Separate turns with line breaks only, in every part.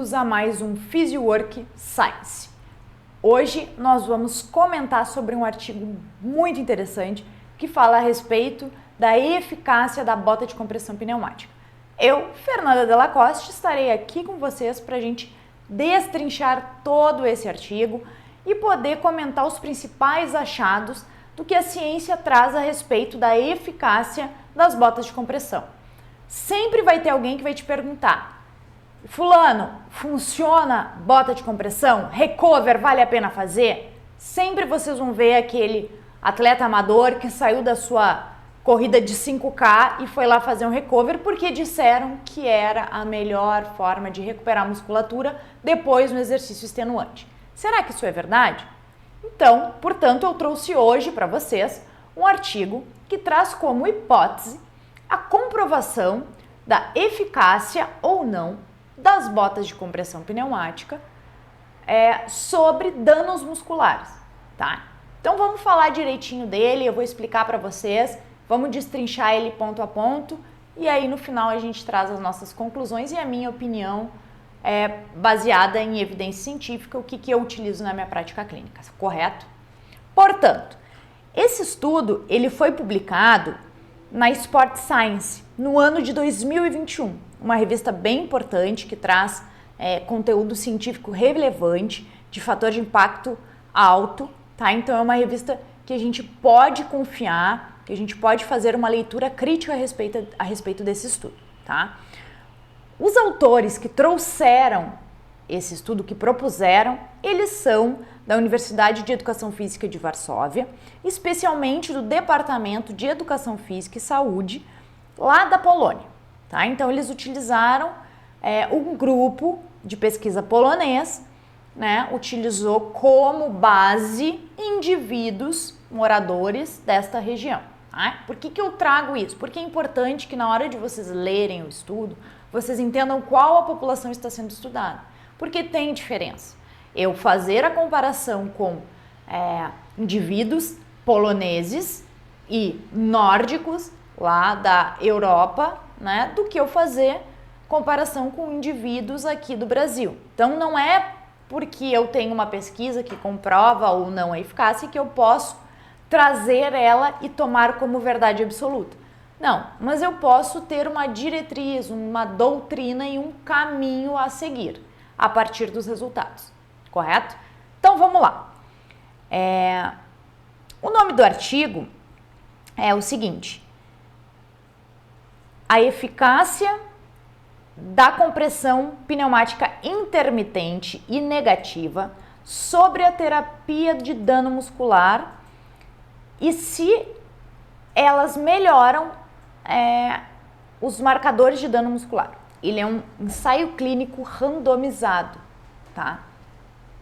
bem-vindos a mais um PhysioWork Science. Hoje nós vamos comentar sobre um artigo muito interessante que fala a respeito da eficácia da bota de compressão pneumática. Eu, Fernanda Della Costa, estarei aqui com vocês para a gente destrinchar todo esse artigo e poder comentar os principais achados do que a ciência traz a respeito da eficácia das botas de compressão. Sempre vai ter alguém que vai te perguntar: fulano, funciona bota de compressão? Recover, vale a pena fazer? Sempre vocês vão ver aquele atleta amador que saiu da sua corrida de 5K e foi lá fazer um recover porque disseram que era a melhor forma de recuperar a musculatura depois no exercício extenuante. Será que isso é verdade? Então, portanto, eu trouxe hoje para vocês um artigo que traz como hipótese a comprovação da eficácia ou não das botas de compressão pneumática sobre danos musculares, tá? Então vamos falar direitinho dele, eu vou explicar para vocês, vamos destrinchar ele ponto a ponto e aí no final a gente traz as nossas conclusões e a minha opinião baseada em evidência científica, o que eu utilizo na minha prática clínica, correto? Portanto, esse estudo ele foi publicado na Sport Science no ano de 2021, uma revista bem importante que traz conteúdo científico relevante, de fator de impacto alto, tá? Então é uma revista que a gente pode confiar, que a gente pode fazer uma leitura crítica a respeito desse estudo, tá? Os autores que trouxeram esse estudo, que propuseram, eles são da Universidade de Educação Física de Varsóvia, especialmente do Departamento de Educação Física e Saúde, lá da Polônia. Tá? Então, eles utilizaram um grupo de pesquisa polonês, né, utilizou como base indivíduos moradores desta região. Tá? Por que eu trago isso? Porque é importante que na hora de vocês lerem o estudo, vocês entendam qual a população está sendo estudada. Porque tem diferença. Eu fazer a comparação com indivíduos poloneses e nórdicos lá da Europa, né, do que eu fazer comparação com indivíduos aqui do Brasil. Então não é porque eu tenho uma pesquisa que comprova ou não a eficácia que eu posso trazer ela e tomar como verdade absoluta. Não, mas eu posso ter uma diretriz, uma doutrina e um caminho a seguir a partir dos resultados, correto? Então vamos lá. O nome do artigo é o seguinte: a eficácia da compressão pneumática intermitente e negativa sobre a terapia de dano muscular e se elas melhoram os marcadores de dano muscular. Ele é um ensaio clínico randomizado, tá?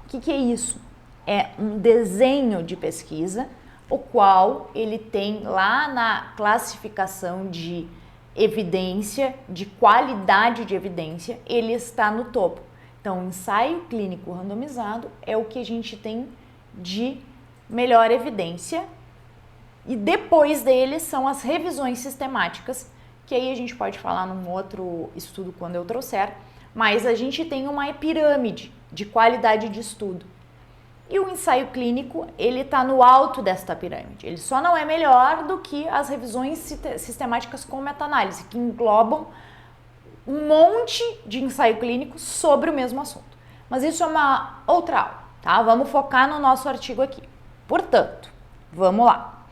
O que é isso? É um desenho de pesquisa, o qual ele tem lá na classificação de evidência, de qualidade de evidência, ele está no topo. Então, o ensaio clínico randomizado é o que a gente tem de melhor evidência e depois dele são as revisões sistemáticas, que aí a gente pode falar num outro estudo quando eu trouxer, mas a gente tem uma pirâmide de qualidade de estudo. E o ensaio clínico, ele está no alto desta pirâmide. Ele só não é melhor do que as revisões sistemáticas com meta-análise, que englobam um monte de ensaio clínico sobre o mesmo assunto. Mas isso é uma outra aula, tá? Vamos focar no nosso artigo aqui. Portanto, vamos lá.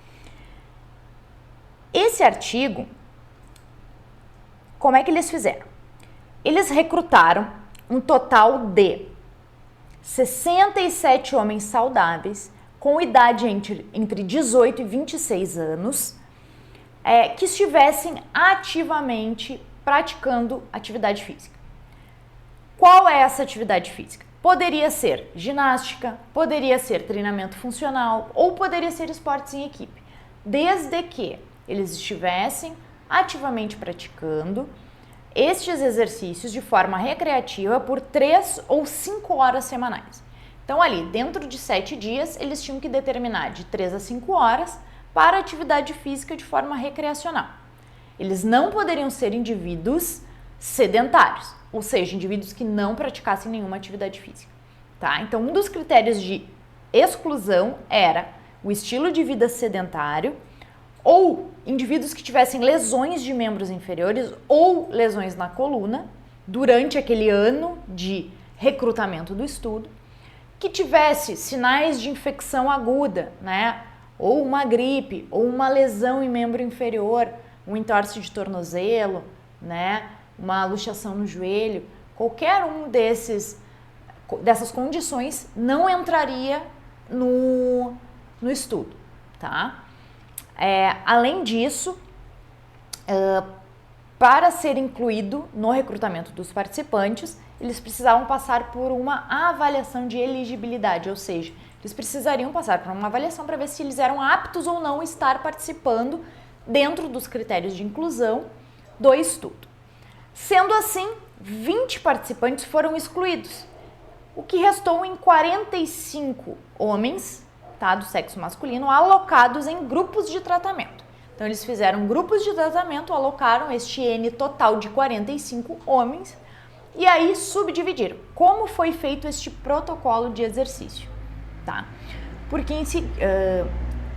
Esse artigo, como é que eles fizeram? Eles recrutaram um total de 67 homens saudáveis com idade entre 18 e 26 anos que estivessem ativamente praticando atividade física. Qual é essa atividade física? Poderia ser ginástica, poderia ser treinamento funcional ou poderia ser esportes em equipe, desde que eles estivessem ativamente praticando estes exercícios de forma recreativa por 3 ou 5 horas semanais. Então ali, dentro de 7 dias, eles tinham que determinar de 3 a 5 horas para atividade física de forma recreacional. Eles não poderiam ser indivíduos sedentários, ou seja, indivíduos que não praticassem nenhuma atividade física, tá? Então, um dos critérios de exclusão era o estilo de vida sedentário ou indivíduos que tivessem lesões de membros inferiores ou lesões na coluna durante aquele ano de recrutamento do estudo, que tivesse sinais de infecção aguda, né? Ou uma gripe, ou uma lesão em membro inferior, um entorse de tornozelo, né? Uma luxação no joelho, qualquer um dessas condições não entraria no estudo, tá? Além disso, para ser incluído no recrutamento dos participantes, eles precisavam passar por uma avaliação de elegibilidade, ou seja, eles precisariam passar por uma avaliação para ver se eles eram aptos ou não a estar participando dentro dos critérios de inclusão do estudo. Sendo assim, 20 participantes foram excluídos, o que restou em 45 homens, tá, do sexo masculino, alocados em grupos de tratamento. Então, eles fizeram grupos de tratamento, alocaram este N total de 45 homens e aí subdividiram. Como foi feito este protocolo de exercício, tá? Porque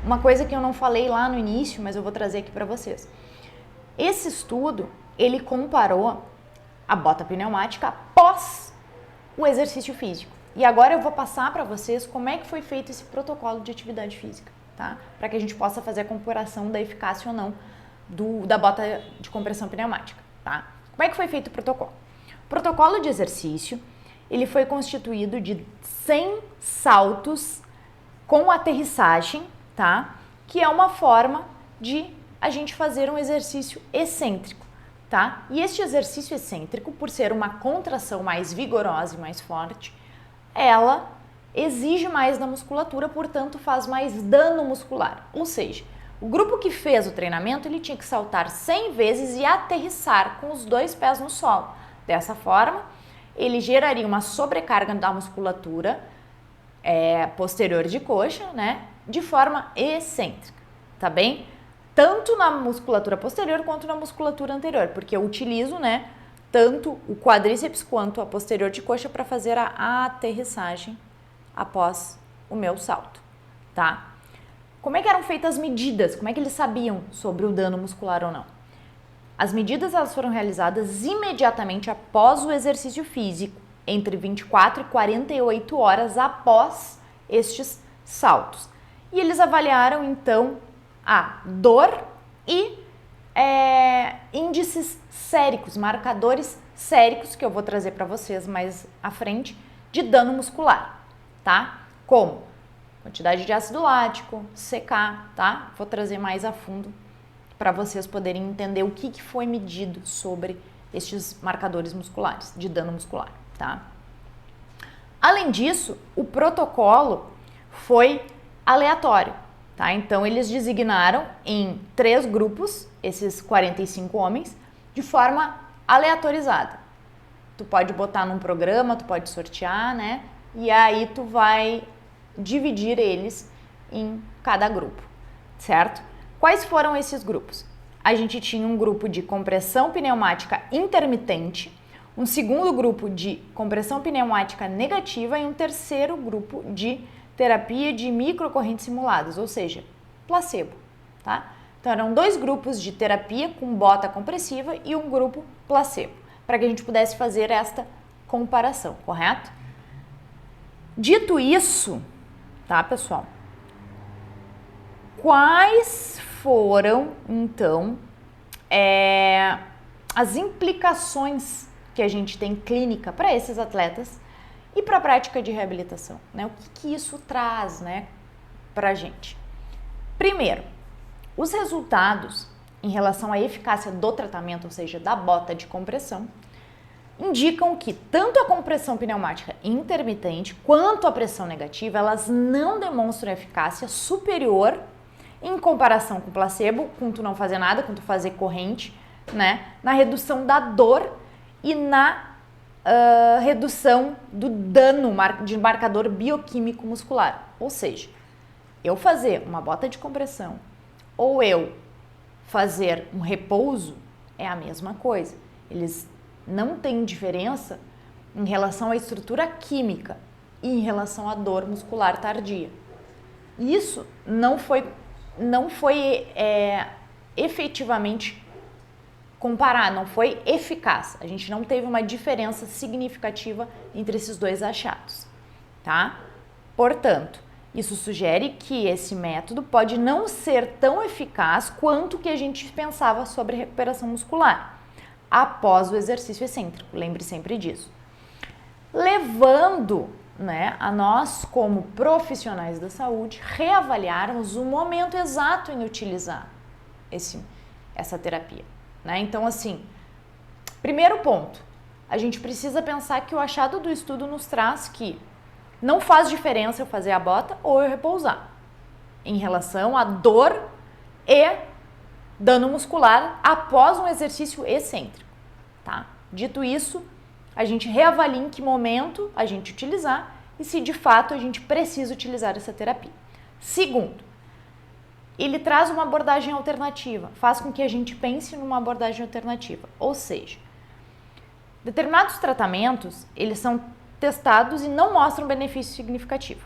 uma coisa que eu não falei lá no início, mas eu vou trazer aqui para vocês. Esse estudo, ele comparou a bota pneumática após o exercício físico. E agora eu vou passar para vocês como é que foi feito esse protocolo de atividade física, tá? Para que a gente possa fazer a comparação da eficácia ou não da bota de compressão pneumática, tá? Como é que foi feito o protocolo? O protocolo de exercício, ele foi constituído de 100 saltos com aterrissagem, tá? Que é uma forma de a gente fazer um exercício excêntrico, tá? E este exercício excêntrico, por ser uma contração mais vigorosa e mais forte, ela exige mais da musculatura, portanto faz mais dano muscular. Ou seja, o grupo que fez o treinamento, ele tinha que saltar 100 vezes e aterrissar com os 2 pés no solo. Dessa forma, ele geraria uma sobrecarga da musculatura posterior de coxa, né? De forma excêntrica, tá bem? Tanto na musculatura posterior quanto na musculatura anterior, porque eu utilizo, né, tanto o quadríceps quanto a posterior de coxa para fazer a aterrissagem após o meu salto, tá? Como é que eram feitas as medidas? Como é que eles sabiam sobre o dano muscular ou não? As medidas elas foram realizadas imediatamente após o exercício físico, entre 24 e 48 horas após estes saltos. E eles avaliaram, então, a dor e índices séricos, marcadores séricos, que eu vou trazer para vocês mais à frente, de dano muscular, tá? Como quantidade de ácido lático, CK, tá? Vou trazer mais a fundo para vocês poderem entender o que foi medido sobre estes marcadores musculares, de dano muscular, tá? Além disso, o protocolo foi aleatório, tá? Então, eles designaram em 3 grupos, esses 45 homens, de forma aleatorizada. Tu pode botar num programa, tu pode sortear, né? E aí tu vai dividir eles em cada grupo, certo? Quais foram esses grupos? A gente tinha um grupo de compressão pneumática intermitente, um segundo grupo de compressão pneumática negativa e um terceiro grupo de terapia de microcorrentes simuladas, ou seja, placebo, tá? Então eram 2 grupos de terapia com bota compressiva e um grupo placebo, para que a gente pudesse fazer esta comparação, correto? Dito isso, tá, pessoal? Quais foram, então, as implicações que a gente tem clínica para esses atletas e para a prática de reabilitação, né? O que isso traz, né, para a gente? Primeiro, os resultados em relação à eficácia do tratamento, ou seja, da bota de compressão, indicam que tanto a compressão pneumática intermitente quanto a pressão negativa, elas não demonstram eficácia superior em comparação com o placebo, com tu não fazer nada, com tu fazer corrente, né, na redução da dor e na redução do dano de marcador bioquímico muscular. Ou seja, eu fazer uma bota de compressão ou eu fazer um repouso é a mesma coisa. Eles não tem diferença em relação à estrutura química e em relação à dor muscular tardia. Isso não foi efetivamente comparado, não foi eficaz. A gente não teve uma diferença significativa entre esses dois achados, tá? Portanto, isso sugere que esse método pode não ser tão eficaz quanto o que a gente pensava sobre recuperação muscular após o exercício excêntrico. Lembre sempre disso. Levando, né, a nós, como profissionais da saúde, reavaliarmos o momento exato em utilizar essa terapia, né? Então, assim, primeiro ponto, a gente precisa pensar que o achado do estudo nos traz que não faz diferença eu fazer a bota ou eu repousar em relação à dor e dano muscular após um exercício excêntrico, tá? Dito isso, a gente reavalia em que momento a gente utilizar e se de fato a gente precisa utilizar essa terapia. Segundo, ele traz uma abordagem alternativa, faz com que a gente pense numa abordagem alternativa, ou seja, determinados tratamentos, eles são testados e não mostram benefício significativo.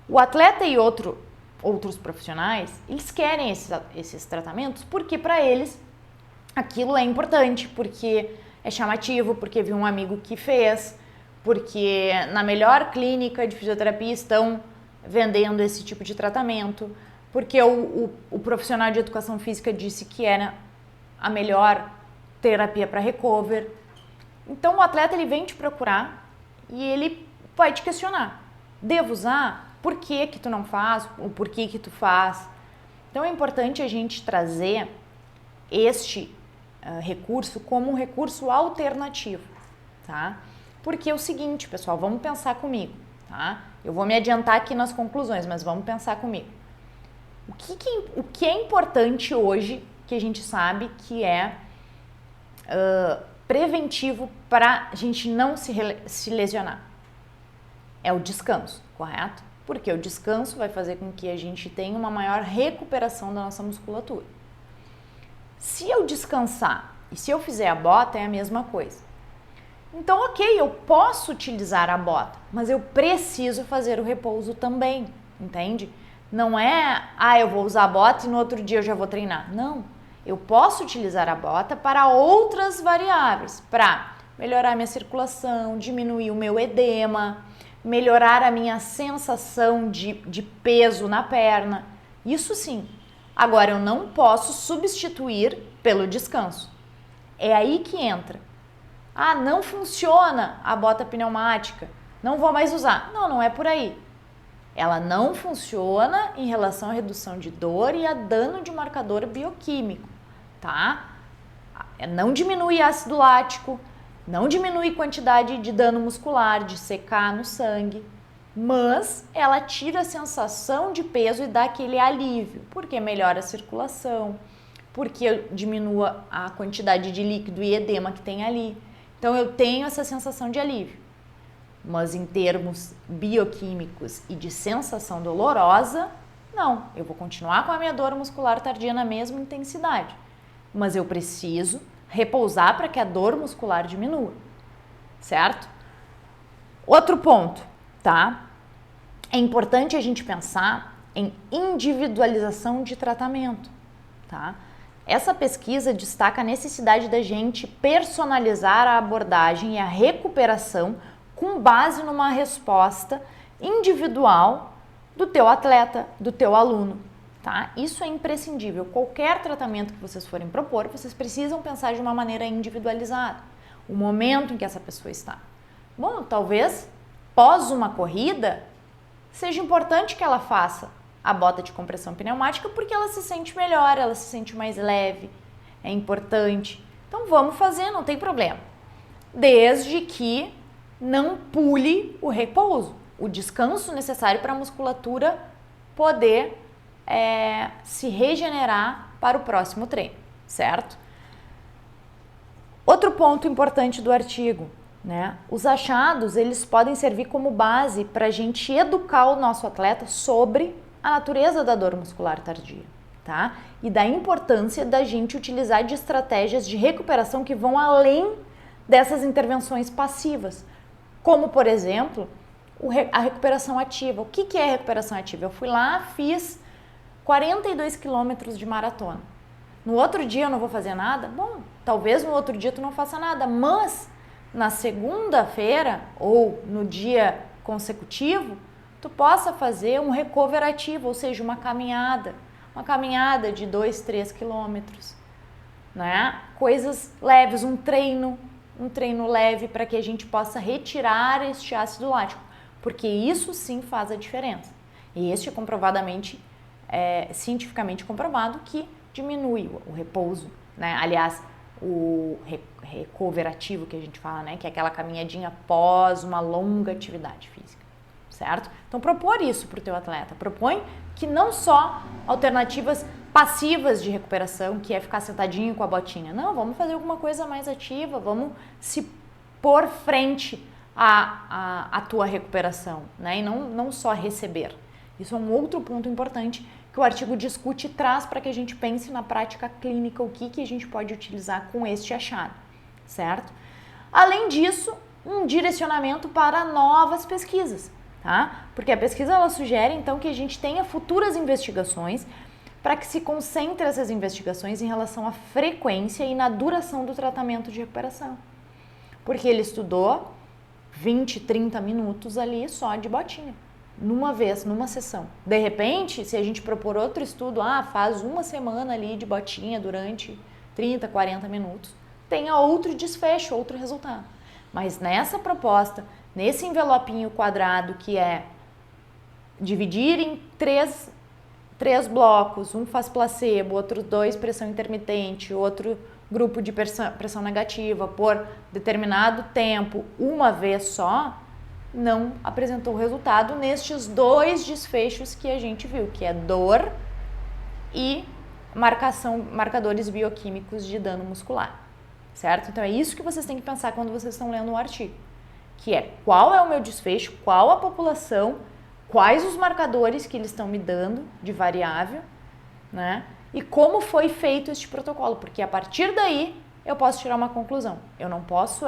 O atleta e outros profissionais, eles querem esses tratamentos porque para eles aquilo é importante, porque é chamativo, porque viu um amigo que fez, porque na melhor clínica de fisioterapia estão vendendo esse tipo de tratamento, porque o profissional de educação física disse que era a melhor terapia para recover. Então o atleta ele vem te procurar e ele vai te questionar. Devo usar? Por que tu não faz? O porquê que tu faz? Então é importante a gente trazer este recurso como um recurso alternativo, tá? Porque é o seguinte, pessoal, vamos pensar comigo, tá? Eu vou me adiantar aqui nas conclusões, mas vamos pensar comigo. O que é importante hoje que a gente sabe que é preventivo para a gente não se lesionar? É o descanso, correto? Porque o descanso vai fazer com que a gente tenha uma maior recuperação da nossa musculatura. Se eu descansar e se eu fizer a bota, é a mesma coisa. Então, ok, eu posso utilizar a bota, mas eu preciso fazer o repouso também, entende? Não é, eu vou usar a bota e no outro dia eu já vou treinar. Não, eu posso utilizar a bota para outras variáveis, para melhorar a minha circulação, diminuir o meu edema, melhorar a minha sensação de peso na perna. Isso sim. Agora, eu não posso substituir pelo descanso. É aí que entra. Não funciona a bota pneumática, não vou mais usar. Não é por aí. Ela não funciona em relação à redução de dor e a dano de marcador bioquímico, tá? Não diminui ácido lático, não diminui quantidade de dano muscular, de secar no sangue, mas ela tira a sensação de peso e dá aquele alívio, porque melhora a circulação, porque diminua a quantidade de líquido e edema que tem ali. Então eu tenho essa sensação de alívio. Mas em termos bioquímicos e de sensação dolorosa, não. Eu vou continuar com a minha dor muscular tardia na mesma intensidade. Mas eu preciso repousar para que a dor muscular diminua. Certo? Outro ponto, tá? É importante a gente pensar em individualização de tratamento, tá? Essa pesquisa destaca a necessidade da gente personalizar a abordagem e a recuperação com base numa resposta individual do teu atleta, do teu aluno, tá? Isso é imprescindível. Qualquer tratamento que vocês forem propor, vocês precisam pensar de uma maneira individualizada. O momento em que essa pessoa está. Bom, talvez pós uma corrida seja importante que ela faça a bota de compressão pneumática porque ela se sente melhor, ela se sente mais leve, é importante. Então vamos fazer, não tem problema. Desde que não pule o repouso, o descanso necessário para a musculatura poder se regenerar para o próximo treino, certo? Outro ponto importante do artigo, né? Os achados, eles podem servir como base para a gente educar o nosso atleta sobre a natureza da dor muscular tardia, tá? E da importância da gente utilizar de estratégias de recuperação que vão além dessas intervenções passivas, como, por exemplo, a recuperação ativa. O que é recuperação ativa? Eu fui lá, fiz 42 quilômetros de maratona. No outro dia eu não vou fazer nada? Bom, talvez no outro dia tu não faça nada, mas na segunda-feira ou no dia consecutivo, tu possa fazer um recover ativo, ou seja, uma caminhada de 2, 3 quilômetros, né? Coisas leves, um treino leve para que a gente possa retirar este ácido lático, porque isso sim faz a diferença. E este é comprovadamente, cientificamente comprovado que diminui o repouso, né? Aliás, o recover ativo que a gente fala, né? Que é aquela caminhadinha após uma longa atividade física, certo? Então propor isso para o teu atleta, propõe que não só alternativas passivas de recuperação, que é ficar sentadinho com a botinha, não, vamos fazer alguma coisa mais ativa, vamos se pôr frente à tua recuperação, né? E não só receber. Isso é um outro ponto importante que o artigo discute e traz para que a gente pense na prática clínica o que a gente pode utilizar com este achado, certo? Além disso, um direcionamento para novas pesquisas, tá? Porque a pesquisa ela sugere então que a gente tenha futuras investigações para que se concentre essas investigações em relação à frequência e na duração do tratamento de recuperação. Porque ele estudou 20, 30 minutos ali só de botinha, numa vez, numa sessão. De repente, se a gente propor outro estudo, faz uma semana ali de botinha durante 30, 40 minutos, tenha outro desfecho, outro resultado. Mas nessa proposta, nesse envelopinho quadrado que é dividir em três blocos, um faz placebo, outros 2 pressão intermitente, outro grupo de pressão negativa por determinado tempo, uma vez só, não apresentou resultado nestes 2 desfechos que a gente viu, que é dor e marcadores bioquímicos de dano muscular, certo? Então é isso que vocês têm que pensar quando vocês estão lendo o artigo, que é qual é o meu desfecho, qual a população, quais os marcadores que eles estão me dando de variável, né? E como foi feito este protocolo, porque a partir daí eu posso tirar uma conclusão. Eu não posso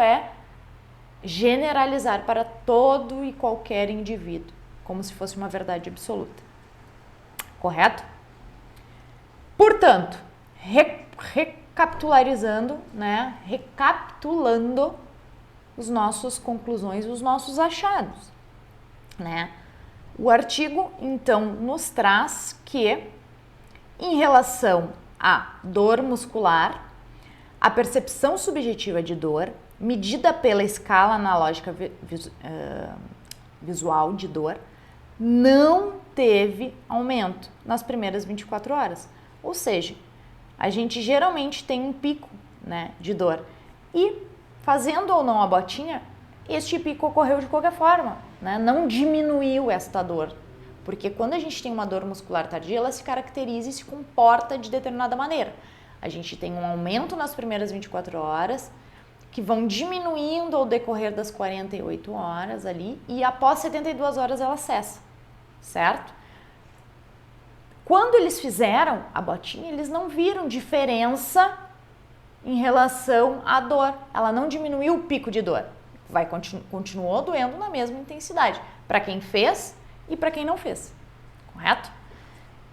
generalizar para todo e qualquer indivíduo, como se fosse uma verdade absoluta. Correto? Portanto, recapitulando as nossas conclusões, os nossos achados, né? O artigo, então, nos traz que, em relação à dor muscular, a percepção subjetiva de dor, medida pela escala analógica visual de dor, não teve aumento nas primeiras 24 horas. Ou seja, a gente geralmente tem um pico, né, de dor. E, fazendo ou não a botinha, este pico ocorreu de qualquer forma, né? Não diminuiu esta dor. Porque quando a gente tem uma dor muscular tardia, ela se caracteriza e se comporta de determinada maneira. A gente tem um aumento nas primeiras 24 horas, que vão diminuindo ao decorrer das 48 horas ali, e após 72 horas ela cessa, certo? Quando eles fizeram a botinha, eles não viram diferença em relação à dor. Ela não diminuiu o pico de dor. Continuou doendo na mesma intensidade, para quem fez e para quem não fez, correto?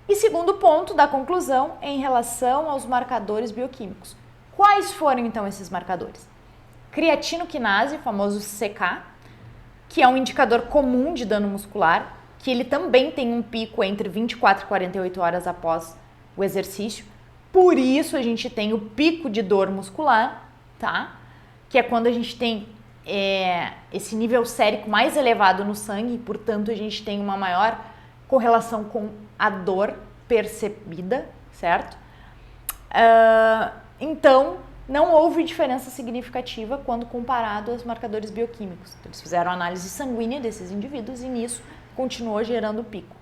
E segundo ponto da conclusão é em relação aos marcadores bioquímicos. Quais foram então esses marcadores? Creatinoquinase, famoso CK, que é um indicador comum de dano muscular, que ele também tem um pico entre 24 e 48 horas após o exercício. Por isso a gente tem o pico de dor muscular, tá? Que é quando a gente tem esse nível sérico mais elevado no sangue, e, portanto, a gente tem uma maior correlação com a dor percebida, certo? Então, não houve diferença significativa quando comparado aos marcadores bioquímicos. Então, eles fizeram análise sanguínea desses indivíduos e nisso continuou gerando pico,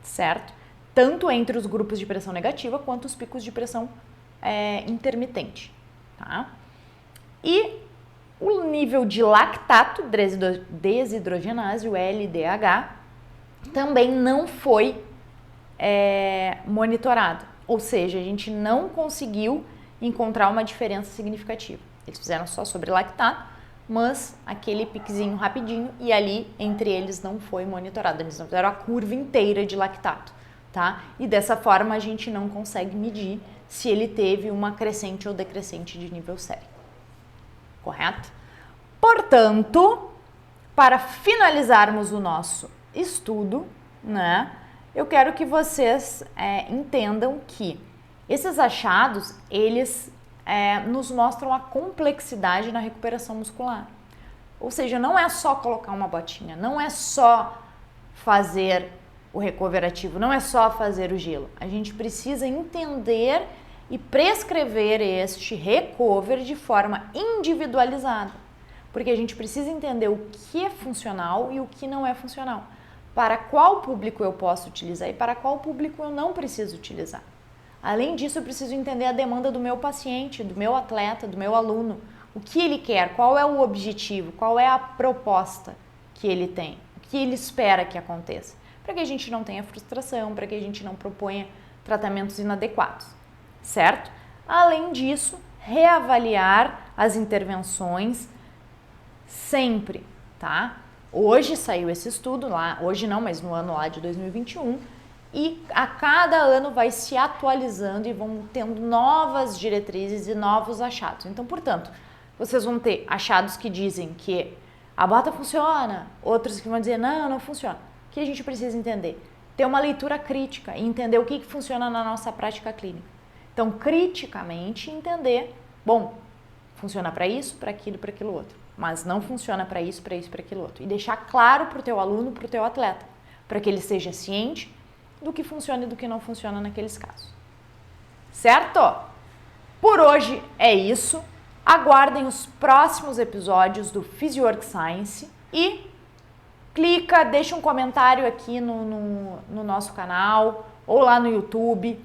certo? Tanto entre os grupos de pressão negativa quanto os picos de pressão intermitente, tá? E o nível de lactato desidrogenase, o LDH, também não foi monitorado. Ou seja, a gente não conseguiu encontrar uma diferença significativa. Eles fizeram só sobre lactato, mas aquele piquezinho rapidinho e ali entre eles não foi monitorado, eles não fizeram a curva inteira de lactato, tá? E dessa forma a gente não consegue medir se ele teve uma crescente ou decrescente de nível sérico, correto? Portanto, para finalizarmos o nosso estudo, né, eu quero que vocês entendam que esses achados, eles nos mostram a complexidade na recuperação muscular. Ou seja, não é só colocar uma botinha, não é só fazer o recover ativo, não é só fazer o gelo. A gente precisa entender e prescrever este recover de forma individualizada, porque a gente precisa entender o que é funcional e o que não é funcional, para qual público eu posso utilizar e para qual público eu não preciso utilizar. Além disso, eu preciso entender a demanda do meu paciente, do meu atleta, do meu aluno, o que ele quer, qual é o objetivo, qual é a proposta que ele tem, o que ele espera que aconteça, para que a gente não tenha frustração, para que a gente não proponha tratamentos inadequados, certo? Além disso, reavaliar as intervenções sempre, tá? Hoje saiu esse estudo lá, hoje não, mas no ano lá de 2021, e a cada ano vai se atualizando e vão tendo novas diretrizes e novos achados. Então, portanto, vocês vão ter achados que dizem que a bota funciona, outros que vão dizer não, não funciona. O que a gente precisa entender? Ter uma leitura crítica e entender o que funciona na nossa prática clínica. Então, criticamente entender, bom, funciona para isso, para aquilo outro, mas não funciona para isso, para aquilo outro. E deixar claro para o teu aluno, para o teu atleta, para que ele seja ciente do que funciona e do que não funciona naqueles casos. Certo? Por hoje é isso. Aguardem os próximos episódios do PhysioWork Science e deixa um comentário aqui no nosso canal, ou lá no YouTube,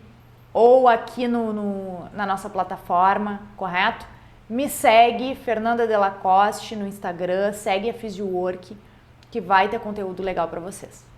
ou aqui na nossa plataforma, correto? Me segue, Fernanda Delacoste, no Instagram, segue a PhysioWork, que vai ter conteúdo legal para vocês.